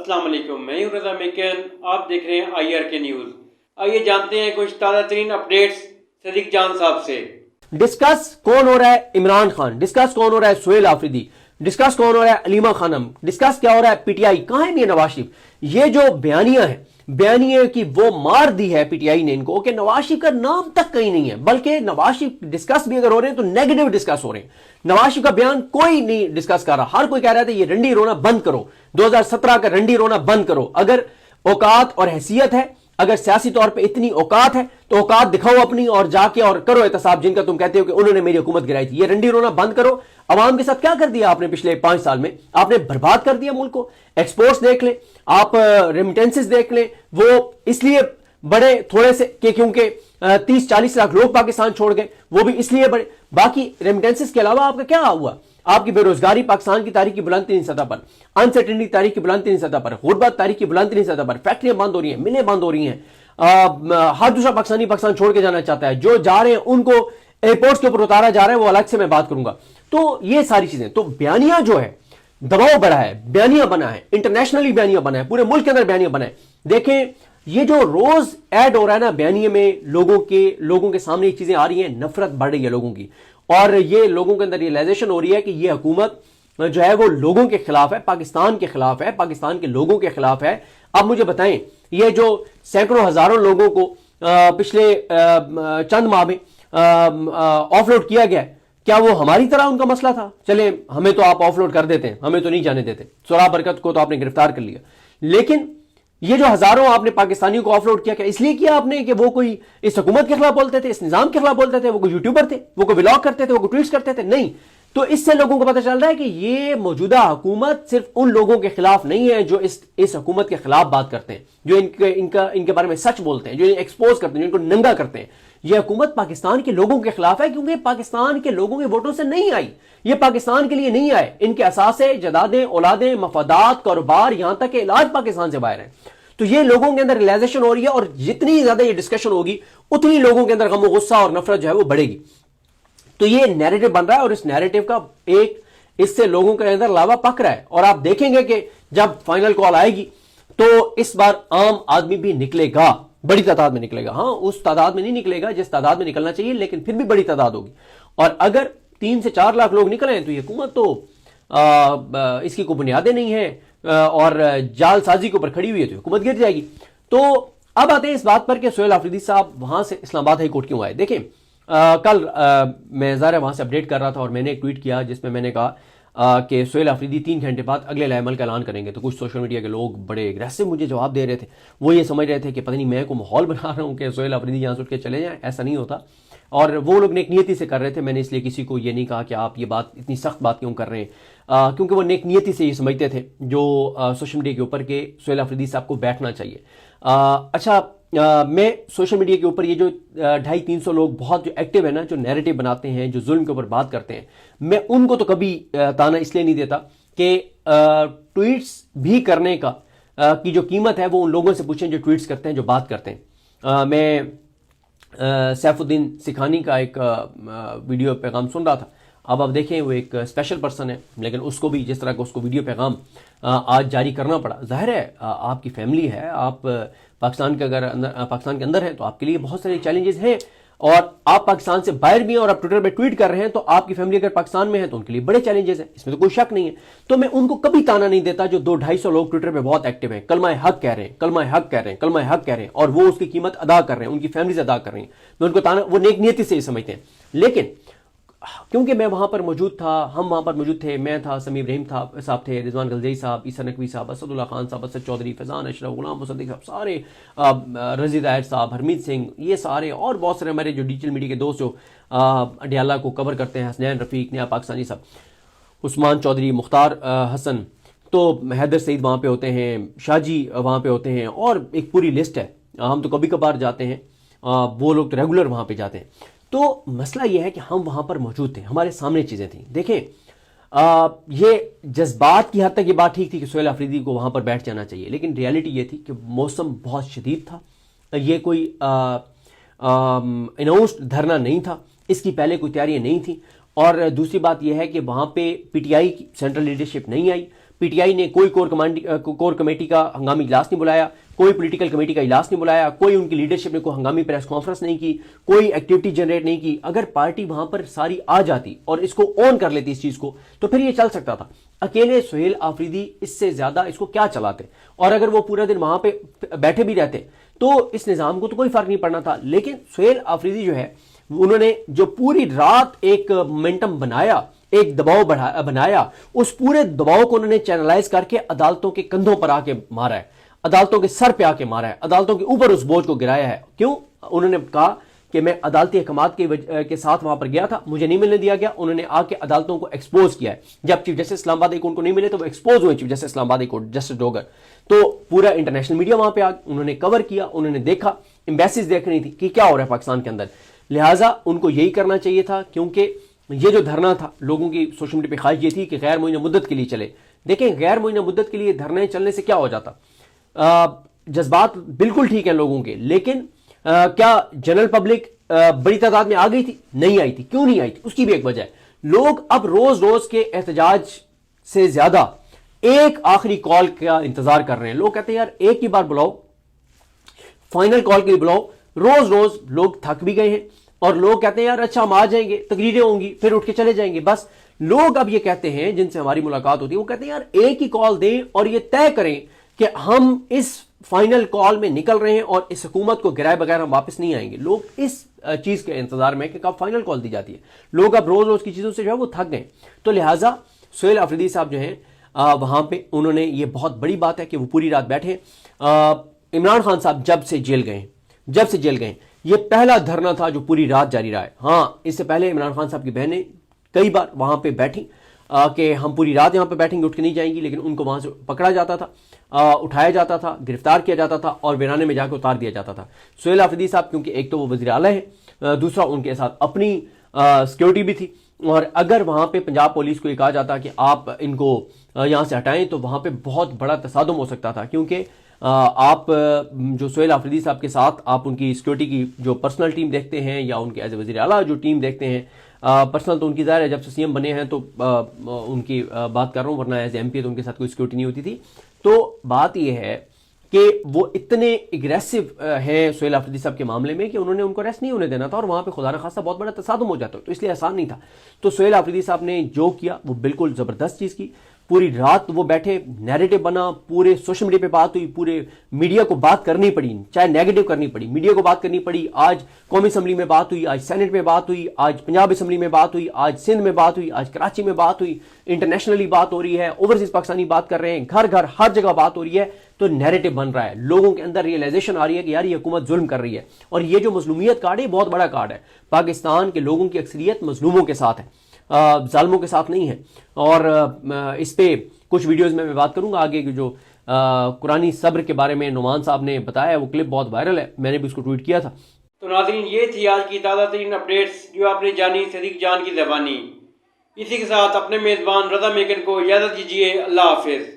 السلام علیکم، میں ہوں رضا میکن، آپ دیکھ رہے ہیں آئی آر کے نیوز۔ آئیے جانتے ہیں کچھ تازہ ترین اپڈیٹس صدیق جان صاحب سے۔ ڈسکس کون ہو رہا ہے؟ عمران خان۔ ڈسکس کون ہو رہا ہے؟ سہیل آفریدی۔ ڈسکس کون ہو رہا ہے؟ علیمہ خانم۔ ڈسکس کیا ہو رہا ہے؟ P T I. کہاں ہے یہ نواز شریف؟ یہ جو بیانیہ ہے، بیانیہ کی وہ مار دی ہے پی ٹی آئی نے ان کو کہ نواز شریف کا نام تک کہیں نہیں ہے، بلکہ نواز شریف ڈسکس بھی اگر ہو رہے ہیں تو نیگیٹو ڈسکس ہو رہے ہیں۔ نواز شریف کا بیان کوئی نہیں ڈسکس کر رہا، ہر کوئی کہہ رہا تھا یہ رنڈی رونا بند کرو، 2017 کا رنڈی رونا بند کرو۔ اگر اوقات اور حیثیت ہے، اگر سیاسی طور پہ اتنی اوقات ہے تو اوقات دکھاؤ اپنی اور جا کے اور کرو احتساب جن کا تم کہتے ہو کہ انہوں نے میری حکومت گرائی تھی۔ یہ رنڈی رونا بند کرو۔ عوام کے ساتھ کیا کر دیا آپ نے پچھلے 5 سال میں؟ آپ نے برباد کر دیا ملک کو۔ ایکسپورٹس دیکھ لیں، آپ ریمیٹنسز دیکھ لیں، وہ اس لیے بڑے تھوڑے سے کہ کیونکہ 30-40 لاکھ لوگ پاکستان چھوڑ گئے، وہ بھی اس لیے بڑے۔ باقی ریمیٹنسز کے علاوہ آپ کا کیا ہوا؟ آپ کی بے روزگاری پاکستان کی تاریخ کی بلند ترین سطح پر، انسرٹنٹی تاریخ کی بلند ترین سطح پر، غربت تاریخ کی بلند ترین سطح پر، فیکٹریاں بند ہو رہی ہیں، ملیں بند ہو رہی ہیں، ہر دوسرا پاکستان چھوڑ کے جانا چاہتا ہے، جو جا رہے ہیں ان کو ایئرپورٹس کے اوپر اتارا جا رہا ہے، وہ الگ سے میں بات کروں گا۔ تو یہ ساری چیزیں، تو بیانیہ جو ہے دباؤ بڑھا ہے، بیانیہ بنا ہے، انٹرنیشنلی بیانیہ بنا ہے، پورے ملک کے اندر بیانیہ بنا ہے۔ دیکھیں یہ جو روز ایڈ ہو رہا ہے نا بیانیہ میں، لوگوں کے سامنے یہ چیزیں آ رہی ہیں، نفرت بڑھ رہی ہے لوگوں کی، اور یہ لوگوں کے اندر ریئلائزیشن ہو رہی ہے کہ یہ حکومت جو ہے وہ لوگوں کے خلاف ہے، پاکستان کے خلاف ہے، پاکستان کے لوگوں کے خلاف ہے۔ اب مجھے بتائیں یہ جو سینکڑوں ہزاروں لوگوں کو پچھلے چند ماہ میں آف لوڈ کیا گیا ہے، کیا وہ ہماری طرح ان کا مسئلہ تھا؟ چلیں ہمیں تو آپ آف لوڈ کر دیتے ہیں، ہمیں تو نہیں جانے دیتے۔ سورا برکت کو تو آپ نے گرفتار کر لیا، لیکن یہ جو ہزاروں آپ نے پاکستانیوں کو آف لوڈ کیا، اس لیے کیا آپ نے کہ وہ کوئی اس حکومت کے خلاف بولتے تھے، اس نظام کے خلاف بولتے تھے، وہ کوئی یوٹیوبر تھے، وہ کوئی ولاگ کرتے تھے، وہ کوئی ٹویٹس کرتے تھے؟ نہیں۔ تو اس سے لوگوں کو پتہ چل رہا ہے کہ یہ موجودہ حکومت صرف ان لوگوں کے خلاف نہیں ہے جو اس حکومت کے خلاف بات کرتے ہیں، جو ان کے بارے میں سچ بولتے ہیں، جو انہیں ایکسپوز کرتے ہیں، جو ان کو ننگا کرتے ہیں۔ یہ حکومت پاکستان کے لوگوں کے خلاف ہے، کیونکہ پاکستان کے لوگوں کے ووٹوں سے نہیں آئی، یہ پاکستان کے لیے نہیں آئے۔ ان کے اثاثے، جائیدادیں، اولادیں، مفادات، کاروبار، یہاں تک کہ علاج پاکستان سے باہر ہیں۔ تو یہ لوگوں کے اندر ریئلائزیشن ہو رہی ہے، اور جتنی زیادہ یہ ڈسکشن ہوگی اتنی لوگوں کے اندر غم و غصہ اور نفرت جو ہے وہ بڑھے گی۔ تو یہ نیریٹو بن رہا ہے، اور اس نیریٹو کا اس سے لوگوں کے اندر لاوا پک رہا ہے، اور آپ دیکھیں گے کہ جب فائنل کال آئے گی تو اس بار عام آدمی بھی نکلے گا، بڑی تعداد میں نکلے گا۔ ہاں اس تعداد میں نہیں نکلے گا جس تعداد میں نکلنا چاہیے، لیکن پھر بھی بڑی تعداد ہوگی۔ اور اگر 3 سے 4 لاکھ لوگ نکلیں تو یہ حکومت تو اس کی کوئی بنیادیں نہیں ہے، اور جال سازی کے اوپر کھڑی ہوئی ہے، تو حکومت گر جائے گی۔ تو اب آتے ہیں اس بات پر کہ سہیل آفریدی صاحب وہاں سے اسلام آباد ہائی کورٹ کیوں آئے۔ دیکھیں کل میں ظاہر وہاں سے اپڈیٹ کر رہا تھا، اور میں نے ایک ٹویٹ کیا جس میں میں نے کہا کہ سہیل آفریدی 3 گھنٹے بعد اگلے لائحہ عمل کا اعلان کریں گے۔ تو کچھ سوشل میڈیا کے لوگ بڑے اگریسو مجھے جواب دے رہے تھے، وہ یہ سمجھ رہے تھے کہ پتہ نہیں میں کو ماحول بنا رہا ہوں کہ سہیل آفریدی یہاں سے اٹھ کے چلے جائیں۔ ایسا نہیں ہوتا، اور وہ لوگ نیک نیتی سے کر رہے تھے۔ میں نے اس لیے کسی کو یہ نہیں کہا کہ آپ یہ بات اتنی سخت بات کیوں کر رہے ہیں، کیونکہ وہ نیک نیتی سے یہ سمجھتے تھے جو سوشل میڈیا کے اوپر کہ سہیل آفریدی صاحب کو بیٹھنا چاہیے۔ اچھا میں سوشل میڈیا کے اوپر یہ جو 250-300 لوگ بہت جو ایکٹیو ہیں نا، جو نیریٹو بناتے ہیں، جو ظلم کے اوپر بات کرتے ہیں، میں ان کو تو کبھی تانا اس لیے نہیں دیتا کہ ٹویٹس بھی کرنے کی جو قیمت ہے وہ ان لوگوں سے پوچھیں جو ٹویٹس کرتے ہیں، جو بات کرتے ہیں۔ میں سیف الدین سکھانی کا ایک ویڈیو پیغام سن رہا تھا۔ اب آپ دیکھیں وہ ایک اسپیشل پرسن ہے، لیکن اس کو بھی جس طرح کا اس کو ویڈیو پیغام آج جاری کرنا پڑا، ظاہر ہے آپ کی فیملی ہے، آپ پاکستان کے اندر ہیں، تو آپ کے لیے بہت سارے چیلنجز ہیں، اور آپ پاکستان سے باہر بھی ہیں اور آپ ٹویٹر پہ ٹویٹ کر رہے ہیں، تو آپ کی فیملی اگر پاکستان میں ہے تو ان کے لیے بڑے چیلنجز ہیں، اس میں تو کوئی شک نہیں ہے۔ تو میں ان کو کبھی تانا نہیں دیتا جو 200-250 لوگ ٹویٹر پہ بہت ایکٹیو ہیں، کلمہ حق کہہ رہے ہیں، کلمہ حق کہہ رہے ہیں، کلمہ حق کہہ رہے ہیں، اور وہ اس کی قیمت ادا کر رہے ہیں، ان کی فیملیز ادا کر رہی ہیں۔ میں ان کو تانا، وہ نیک نیتی سے یہ سمجھتے ہیں، لیکن کیونکہ میں وہاں پر موجود تھا، ہم وہاں پر موجود تھے، میں تھا، سمیع ابراہیم صاحب تھے، رضوان غلزئی صاحب، عیسیٰ نقوی صاحب، اسد اللہ خان صاحب، اسد چودھری، فیضان اشرف، غلام مصدق صاحب، سارے، رضی طاہر صاحب، ہرمیت سنگھ، یہ سارے، اور بہت سارے ہمارے جو ڈیجیٹل میڈیا کے دوست جو اڈیالہ کو کور کرتے ہیں، حسنین رفیق، نیا پاکستانی صاحب، عثمان چودھری، مختار حسن، تو حیدر سعید وہاں پہ ہوتے ہیں، شاہ جی وہاں پہ ہوتے ہیں، اور ایک پوری لسٹ ہے۔ ہم تو کبھی کبھار جاتے ہیں، وہ لوگ تو ریگولر وہاں پہ جاتے ہیں۔ تو مسئلہ یہ ہے کہ ہم وہاں پر موجود تھے، ہمارے سامنے چیزیں تھیں۔ دیکھیں یہ جذبات کی حد تک یہ بات ٹھیک تھی کہ سہیل آفریدی کو وہاں پر بیٹھ جانا چاہیے، لیکن ریالٹی یہ تھی کہ موسم بہت شدید تھا، یہ کوئی اناؤنسڈ دھرنا نہیں تھا، اس کی پہلے کوئی تیاریاں نہیں تھیں، اور دوسری بات یہ ہے کہ وہاں پہ پی ٹی آئی کی سینٹرل لیڈرشپ نہیں آئی، پی ٹی آئی نے کوئی کور کمیٹی کا ہنگامی اجلاس نہیں بلایا, کوئی پولیٹیکل کمیٹی کا اجلاس نہیں بلایا, کوئی ان کی لیڈرشپ نے کوئی ہنگامی پریس کانفرنس نہیں کی, کوئی ایکٹیویٹی جنریٹ نہیں کی. اگر پارٹی وہاں پر ساری آ جاتی اور اس کو اون کر لیتی اس چیز کو, تو پھر یہ چل سکتا تھا. اکیلے سہیل آفریدی اس سے زیادہ اس کو کیا چلاتے, اور اگر وہ پورا دن وہاں پہ بیٹھے بھی رہتے تو اس نظام کو تو کوئی فرق نہیں پڑنا تھا. لیکن سہیل آفریدی جو ہے, انہوں نے جو پوری رات ایک مومنٹم بنایا, ایک دباؤ بنایا, اس پورے دباؤ کو انہوں نے چینلائز کر کے عدالتوں کے کندھوں پر آ کے مارا ہے, عدالتوں کے سر پہ آ کے مارا ہے, عدالتوں کے اوپر اس بوجھ کو گرایا ہے. کیوں؟ انہوں نے کہا کہ میں عدالتی احکامات کے ساتھ وہاں پر گیا تھا, مجھے نہیں ملنے دیا گیا. انہوں نے آ کے عدالتوں کو ایکسپوز کیا ہے. جب چیف جسٹس اسلام آباد کو ان کو نہیں ملے تو وہ ایکسپوز ہوئے چیف جسٹس اسلام آباد کو, جسٹس ڈوگر. تو پورا انٹرنیشنل میڈیا وہاں پہ انہوں نے کور کیا, انہوں نے دیکھا, ایمبیسیز دیکھ رہی تھی کہ کیا ہو رہا ہے پاکستان کے اندر. لہٰذا ان کو یہی کرنا چاہیے تھا, کیونکہ یہ جو دھرنا تھا, لوگوں کی سوشل میڈیا پہ خواہش یہ تھی کہ غیر معینہ مدت کے لیے چلے. دیکھیں, غیر معینہ مدت کے لیے دھرنے چلنے سے کیا ہو جاتا, جذبات بالکل ٹھیک ہیں لوگوں کے, لیکن کیا جنرل پبلک بڑی تعداد میں آ گئی تھی؟ نہیں آئی تھی. کیوں نہیں آئی تھی؟ اس کی بھی ایک وجہ ہے. لوگ اب روز روز کے احتجاج سے زیادہ ایک آخری کال کا انتظار کر رہے ہیں. لوگ کہتے ہیں یار ایک ہی بار بلاؤ, فائنل کال کے لیے بلاؤ. روز روز لوگ تھک بھی گئے ہیں, اور لوگ کہتے ہیں یار اچھا ہم آ جائیں گے, تقریریں ہوں گی, پھر اٹھ کے چلے جائیں گے. بس لوگ اب یہ کہتے ہیں, جن سے ہماری ملاقات ہوتی ہے, وہ کہتے ہیں یار ایک ہی کال دیں اور یہ طے کریں کہ ہم اس فائنل کال میں نکل رہے ہیں اور اس حکومت کو گرائے بغیر ہم واپس نہیں آئیں گے. لوگ اس چیز کے انتظار میں کہ کب فائنل کال دی جاتی ہے. لوگ اب روز روز کی چیزوں سے جو ہے وہ تھک گئے. تو لہٰذا سہیل آفریدی صاحب جو ہیں وہاں پہ انہوں نے, یہ بہت بڑی بات ہے کہ وہ پوری رات بیٹھے. عمران خان صاحب جب سے جیل گئے, یہ پہلا دھرنا تھا جو پوری رات جاری رہا ہے. ہاں, اس سے پہلے عمران خان صاحب کی بہنیں کئی بار وہاں پہ بیٹھیں کہ ہم پوری رات یہاں پہ بیٹھیں گے, اٹھ کے نہیں جائیں گی, لیکن ان کو وہاں سے پکڑا جاتا تھا, اٹھایا جاتا تھا, گرفتار کیا جاتا تھا اور ویرانے میں جا کے اتار دیا جاتا تھا. سہیل آفریدی صاحب کیونکہ ایک تو وہ وزیر اعلیٰ ہیں, دوسرا ان کے ساتھ اپنی سیکیورٹی بھی تھی, اور اگر وہاں پہ پنجاب پولیس کو یہ کہا جاتا کہ آپ ان کو یہاں سے ہٹائیں تو وہاں پہ بہت بڑا تصادم ہو سکتا تھا. کیونکہ آپ جو سہیل آفریدی صاحب کے ساتھ آپ ان کی سیکیورٹی کی جو پرسنل ٹیم دیکھتے ہیں, یا ان کے ایز اے وزیر اعلیٰ جو ٹیم دیکھتے ہیں, پرسنل تو ان کی ظاہر ہے جب سے سی ایم بنے ہیں تو ان کی بات کر رہا ہوں, ورنہ ایز اے ایم پی تو ان کے ساتھ کوئی سیکیورٹی نہیں ہوتی تھی. تو بات یہ ہے کہ وہ اتنے اگریسو ہیں سہیل آفریدی صاحب کے معاملے میں کہ انہوں نے ان کو ریسٹ نہیں ہونے دینا تھا, اور وہاں پہ خدا نخواستہ بہت بڑا تصادم ہو جاتا, تو اس لیے آسان نہیں تھا. تو سہیل آفریدی صاحب نے جو کیا وہ بالکل زبردست چیز کی. پوری رات وہ بیٹھے, نیریٹو بنا, پورے سوشل میڈیا پہ بات ہوئی, پورے میڈیا کو بات کرنی پڑی, چاہے نیگیٹو کرنی پڑی, میڈیا کو بات کرنی پڑی. آج قومی اسمبلی میں بات ہوئی, آج سینٹ میں بات ہوئی, آج پنجاب اسمبلی میں بات ہوئی, آج سندھ میں بات ہوئی, آج کراچی میں بات ہوئی, انٹرنیشنلی بات ہو رہی ہے, اوورسیز پاکستانی بات کر رہے ہیں, گھر گھر ہر جگہ بات ہو رہی ہے. تو نیریٹو بن رہا ہے, لوگوں کے اندر ریئلائزیشن آ رہی ہے کہ یار یہ حکومت ظلم کر رہی ہے. اور یہ جو مظلومیت کارڈ ہے بہت بڑا کارڈ ہے. پاکستان کے لوگوں کی اکثریت مظلوموں کے ساتھ ہے, ظالموں کے ساتھ نہیں ہے. اور اس پہ کچھ ویڈیوز میں بات کروں گا آگے. جو قرآنی صبر کے بارے میں نعمان صاحب نے بتایا, وہ کلپ بہت وائرل ہے, میں نے بھی اس کو ٹویٹ کیا تھا. تو ناظرین, یہ تھی آج کی تازہ ترین اپڈیٹس جو آپ نے جانی صدیق جان کی زبانی. اسی کے ساتھ اپنے میزبان رضا میکن کو اجازت دیجیے. اللہ حافظ.